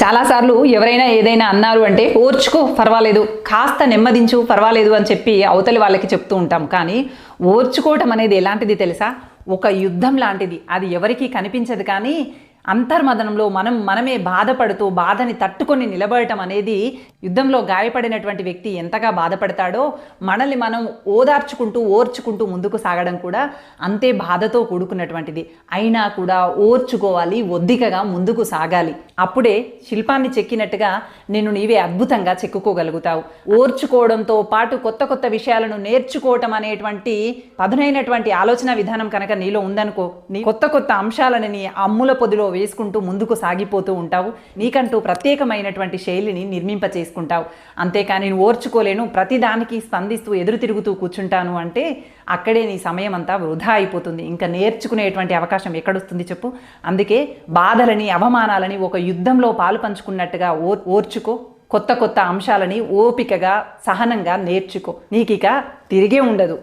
చాలాసార్లు ఎవరైనా ఏదైనా అన్నారు అంటే ఓర్చుకో పర్వాలేదు, కాస్త నెమ్మదించు పర్వాలేదు అని చెప్పి అవతలి వాళ్ళకి చెప్తూ ఉంటాం. కానీ ఓర్చుకోవటం అనేది ఎలాంటిది తెలుసా? ఒక యుద్ధం లాంటిది. అది ఎవరికీ కనిపించదు, కానీ అంతర్మదనంలో మనమే బాధపడుతూ బాధని తట్టుకొని నిలబడటం అనేది, యుద్ధంలో గాయపడినటువంటి వ్యక్తి ఎంతగా బాధపడతాడో మనల్ని మనం ఓర్చుకుంటూ ముందుకు సాగడం కూడా అంతే బాధతో కూడుకున్నటువంటిది. అయినా కూడా ఓర్చుకోవాలి, ఒద్దికగా ముందుకు సాగాలి. అప్పుడే శిల్పాన్ని చెక్కినట్టుగా నీవే అద్భుతంగా చెక్కుకోగలుగుతావు. ఓర్చుకోవడంతో పాటు కొత్త కొత్త విషయాలను నేర్చుకోవటం అనేటువంటి పదునైనటువంటి ఆలోచన విధానం కనుక నీలో ఉందనుకో, కొత్త కొత్త అంశాలను నీ అమ్ముల పొదిలో వేసుకుంటూ ముందుకు సాగిపోతూ ఉంటావు. నీకంటూ ప్రత్యేకమైనటువంటి శైలిని నిర్మింప చేసుకుంటావు. అంతేకాని నేను ఓర్చుకోలేను, ప్రతిదానికి స్పందిస్తూ ఎదురు తిరుగుతూ కూర్చుంటాను అంటే అక్కడే నీ సమయం అంతా వృధా అయిపోతుంది. ఇంకా నేర్చుకునేటువంటి అవకాశం ఎక్కడొస్తుంది చెప్పు? అందుకే బాధలని, అవమానాలని ఒక యుద్ధంలో పాలు పంచుకున్నట్టుగా ఓర్చుకో. కొత్త కొత్త అంశాలని ఓపికగా, సహనంగా నేర్చుకో. నీకిక తిరిగే ఉండదు.